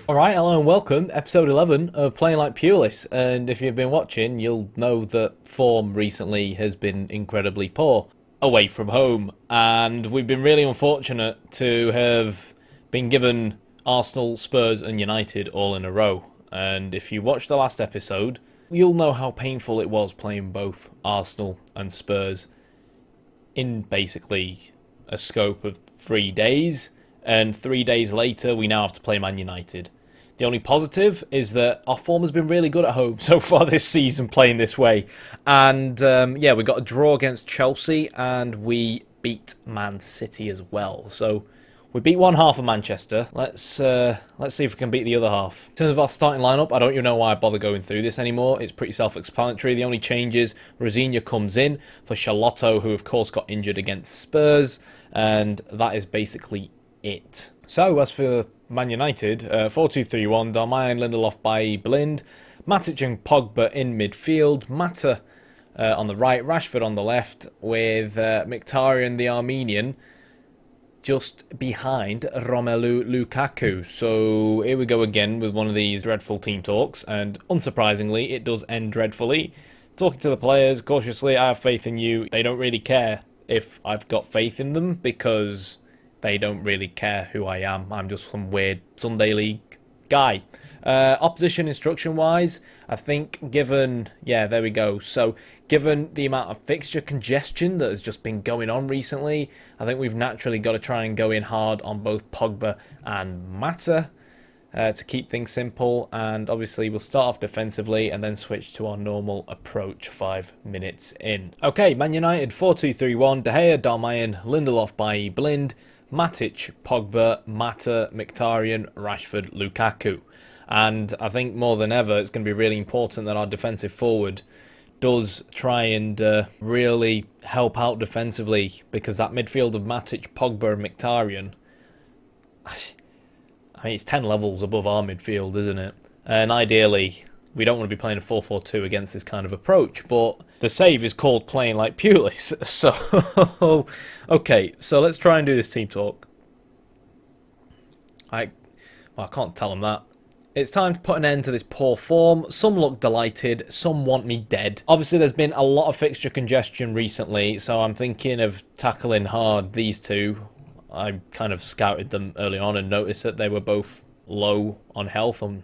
Alright, hello and welcome, episode 11 of Playing Like Pulis, and if you've been watching, you'll know that form recently has been incredibly poor away from home, and we've been really unfortunate to have been given Arsenal, Spurs and United all in a row, and if you watched the last episode, you'll know how painful it was playing both Arsenal and Spurs in basically a scope of 3 days, and 3 days later we now have to play Man United. The only positive is that our form has been really good at home so far this season playing this way. And yeah, we got a draw against Chelsea and we beat Man City as well. So we beat one half of Manchester. Let's see if we can beat the other half. In terms of our starting lineup, I don't even know why I bother going through this anymore. It's pretty self-explanatory. The only change is Ranieri comes in for Charlotto, who of course got injured against Spurs. And that is basically it. So as for Man United, 4-2-3-1, Darmian, Lindelof by Blind, Matic and Pogba in midfield, Mata on the right, Rashford on the left, with Mkhitaryan, the Armenian, just behind Romelu Lukaku. So here we go again with one of these dreadful team talks, and unsurprisingly, it does end dreadfully. Talking to the players, cautiously, I have faith in you. They don't really care if I've got faith in them, because they don't really care who I am. I'm just some weird Sunday League guy. Opposition instruction-wise, I think given... Yeah, there we go. So, given the amount of fixture congestion that has just been going on recently, I think we've naturally got to try and go in hard on both Pogba and Mata to keep things simple. And obviously, we'll start off defensively and then switch to our normal approach 5 minutes in. Okay, Man United, 4-2-3-1. De Gea, Darmian, Lindelof by Blind, Matic, Pogba, Mata, Mkhitaryan, Rashford, Lukaku. And I think more than ever, it's going to be really important that our defensive forward does try and really help out defensively, because that midfield of Matic, Pogba and Mkhitaryan, I mean, it's 10 levels above our midfield, isn't it? And ideally, we don't want to be playing a 4-4-2 against this kind of approach, but the save is called Playing Like Pulis. So, okay, so let's try and do this team talk. I can't tell them that. It's time to put an end to this poor form. Some look delighted, some want me dead. Obviously, there's been a lot of fixture congestion recently, so I'm thinking of tackling hard these two. I kind of scouted them early on and noticed that they were both low on health, and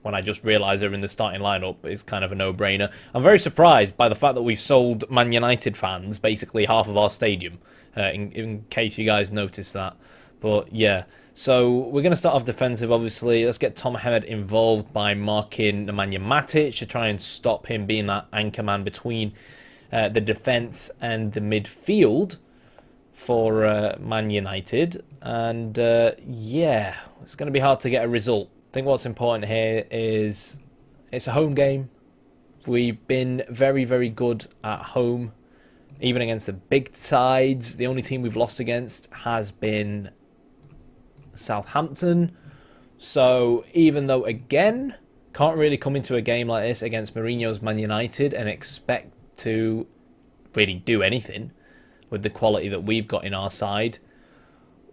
when I just realised they're in the starting lineup, it's kind of a no-brainer. I'm very surprised by the fact that we've sold Man United fans basically half of our stadium, in case you guys noticed that. But yeah, so we're going to start off defensive, obviously. Let's get Tom Hemed involved by marking Nemanja Matic to try and stop him being that anchor man between the defence and the midfield for Man United. And yeah, it's going to be hard to get a result. I think what's important here is it's a home game. We've been very, very good at home, even against the big sides. The only team we've lost against has been Southampton. So even though, again, can't really come into a game like this against Mourinho's Man United and expect to really do anything with the quality that we've got in our side,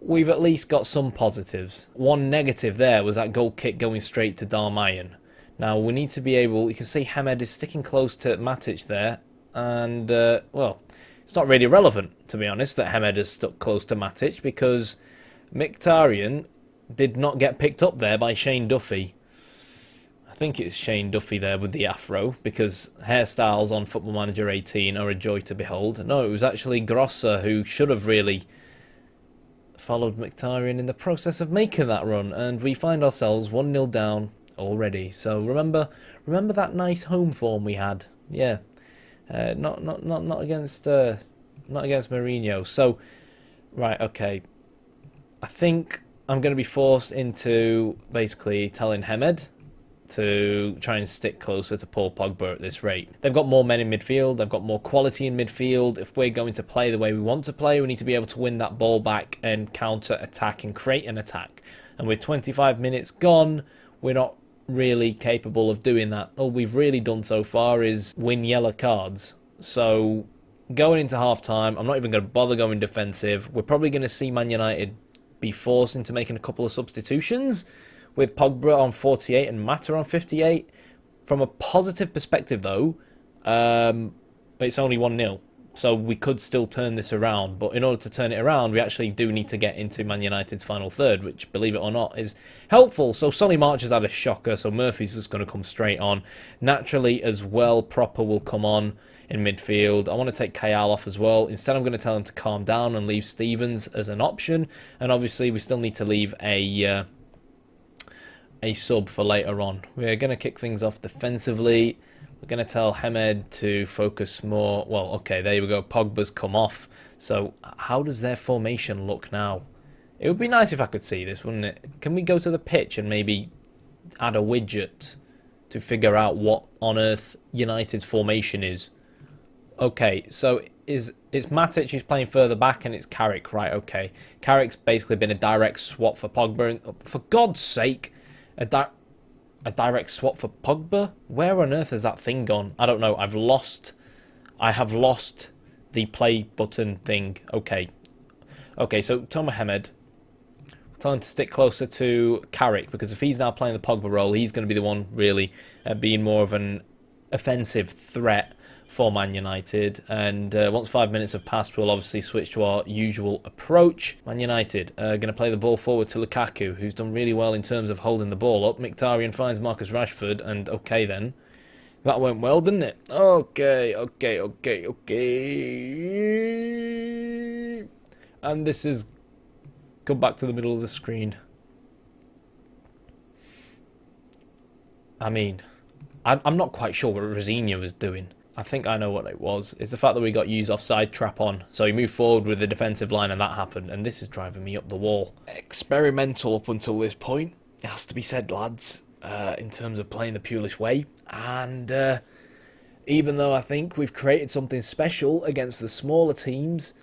we've at least got some positives. One negative there was that goal kick going straight to Darmian. Now, we need to be able... You can see Hemed is sticking close to Matic there. And, well, it's not really relevant, to be honest, that Hemed is stuck close to Matic, because Mkhitaryan did not get picked up there by Shane Duffy. I think it's Shane Duffy there with the afro, because hairstyles on Football Manager 18 are a joy to behold. No, it was actually Grosser who should have really followed Mkhitaryan in the process of making that run, and we find ourselves 1-0 down already. So remember that nice home form we had. Yeah, not against Mourinho. So right, okay. I think I'm going to be forced into basically telling Hemed to try and stick closer to Paul Pogba at this rate. They've got more men in midfield, they've got more quality in midfield. If we're going to play the way we want to play, we need to be able to win that ball back and counter-attack and create an attack. And with 25 minutes gone, we're not really capable of doing that. All we've really done so far is win yellow cards. So going into half-time, I'm not even going to bother going defensive. We're probably going to see Man United be forced into making a couple of substitutions, with Pogba on 48 and Mata on 58. From a positive perspective, though, it's only 1-0. So we could still turn this around. But in order to turn it around, we actually do need to get into Man United's final third, which, believe it or not, is helpful. So Solly March has had a shocker, so Murphy's just going to come straight on. Naturally, as well, Proper will come on in midfield. I want to take Kayal off as well. Instead, I'm going to tell him to calm down and leave Stevens as an option. And obviously, we still need to leave a sub for later on. We're going to kick things off defensively. We're going to tell Hamed to focus more. Well, okay, there we go. Pogba's come off. So how does their formation look now? It would be nice if I could see this, wouldn't it? Can we go to the pitch and maybe add a widget to figure out what on earth United's formation is? Okay, so it's Matic who's playing further back and it's Carrick, right? Okay. Carrick's basically been a direct swap for Pogba. And for God's sake, a direct swap for Pogba? Where on earth has that thing gone? I don't know. I have lost the play button thing. Okay. Okay, so Tomer Hamed, tell him to stick closer to Carrick, because if he's now playing the Pogba role, he's going to be the one really being more of an offensive threat for Man United. And once 5 minutes have passed, we'll obviously switch to our usual approach. Man United are going to play the ball forward to Lukaku, who's done really well in terms of holding the ball up. Mkhitaryan finds Marcus Rashford, and okay then. That went well, didn't it? Okay. And this is... Come back to the middle of the screen. I mean, I'm not quite sure what Rosenior was doing. I think I know what it was. It's the fact that we got used offside trap on. So he moved forward with the defensive line and that happened. And this is driving me up the wall. Experimental up until this point. It has to be said, lads, in terms of playing the Pulis way. And even though I think we've created something special against the smaller teams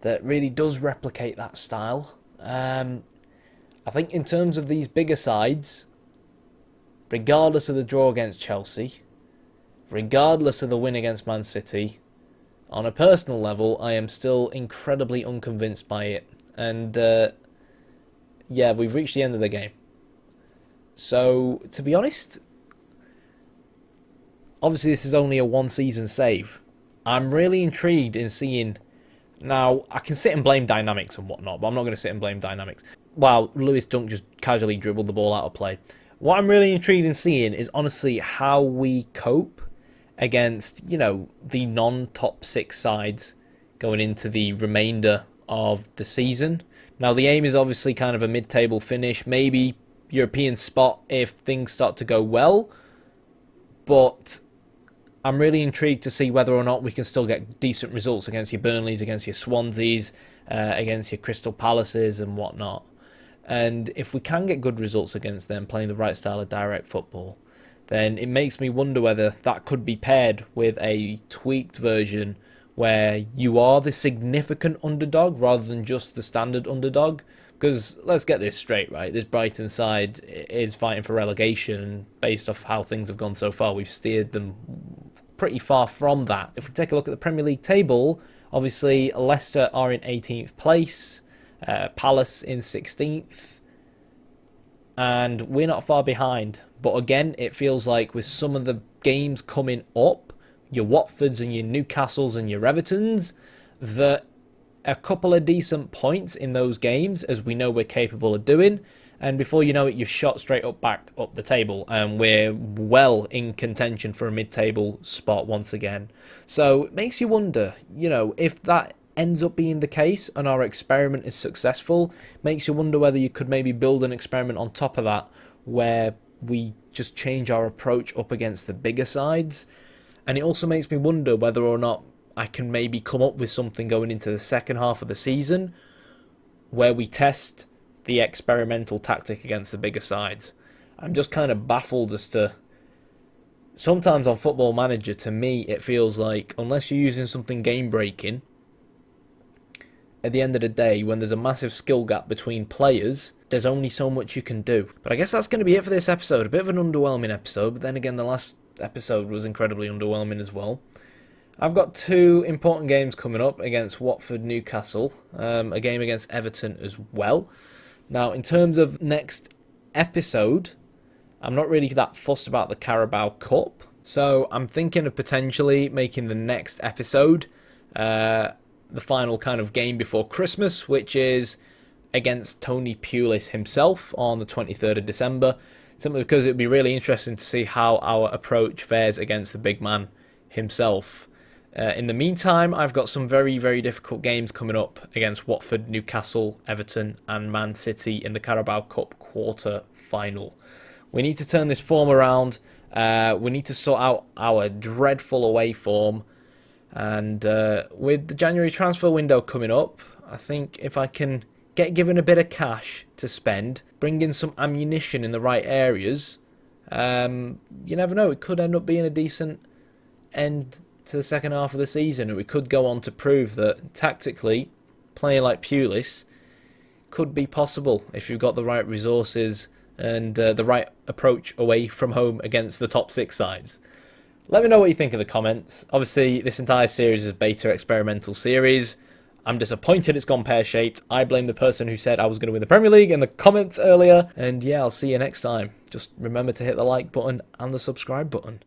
that really does replicate that style, I think in terms of these bigger sides, regardless of the draw against Chelsea, regardless of the win against Man City, on a personal level, I am still incredibly unconvinced by it. And yeah, we've reached the end of the game. So, to be honest, obviously this is only a one-season save. I'm really intrigued in seeing... Now, I can sit and blame dynamics and whatnot, but I'm not going to sit and blame dynamics. Wow, Lewis Dunk just casually dribbled the ball out of play. What I'm really intrigued in seeing is honestly how we cope against, you know, the non-top 6 sides going into the remainder of the season. Now, the aim is obviously kind of a mid-table finish, maybe European spot if things start to go well, but I'm really intrigued to see whether or not we can still get decent results against your Burnleys, against your Swanseas, against your Crystal Palaces and whatnot. And if we can get good results against them playing the right style of direct football, then it makes me wonder whether that could be paired with a tweaked version where you are the significant underdog rather than just the standard underdog. Because let's get this straight, right? This Brighton side is fighting for relegation, and based off how things have gone so far, we've steered them pretty far from that. If we take a look at the Premier League table, obviously Leicester are in 18th place, Palace in 16th, and we're not far behind. But again, it feels like with some of the games coming up, your Watfords and your Newcastles and your Evertons, that a couple of decent points in those games, as we know we're capable of doing, and before you know it, you've shot straight up back up the table, and we're well in contention for a mid-table spot once again. So it makes you wonder, you know, if that ends up being the case and our experiment is successful, makes you wonder whether you could maybe build an experiment on top of that where we just change our approach up against the bigger sides. And it also makes me wonder whether or not I can maybe come up with something going into the second half of the season where we test the experimental tactic against the bigger sides. I'm just kind of baffled as to... Sometimes on Football Manager, to me, it feels like, unless you're using something game-breaking, at the end of the day, when there's a massive skill gap between players, there's only so much you can do. But I guess that's going to be it for this episode. A bit of an underwhelming episode, but then again, the last episode was incredibly underwhelming as well. I've got 2 important games coming up against Watford, Newcastle, a game against Everton as well. Now, in terms of next episode, I'm not really that fussed about the Carabao Cup, so I'm thinking of potentially making the next episode the final kind of game before Christmas, which is against Tony Pulis himself on the 23rd of December, simply because it would be really interesting to see how our approach fares against the big man himself. In the meantime, I've got some very, very difficult games coming up against Watford, Newcastle, Everton and Man City in the Carabao Cup quarter-final. We need to turn this form around. We need to sort out our dreadful away form. And with the January transfer window coming up, I think if I can get given a bit of cash to spend, bring in some ammunition in the right areas, you never know, it could end up being a decent end to the second half of the season, and we could go on to prove that tactically, playing like Pulis could be possible if you've got the right resources and the right approach away from home against the top 6 sides. Let me know what you think in the comments. Obviously, this entire series is a beta experimental series. I'm disappointed it's gone pear-shaped. I blame the person who said I was going to win the Premier League in the comments earlier. And yeah, I'll see you next time. Just remember to hit the like button and the subscribe button.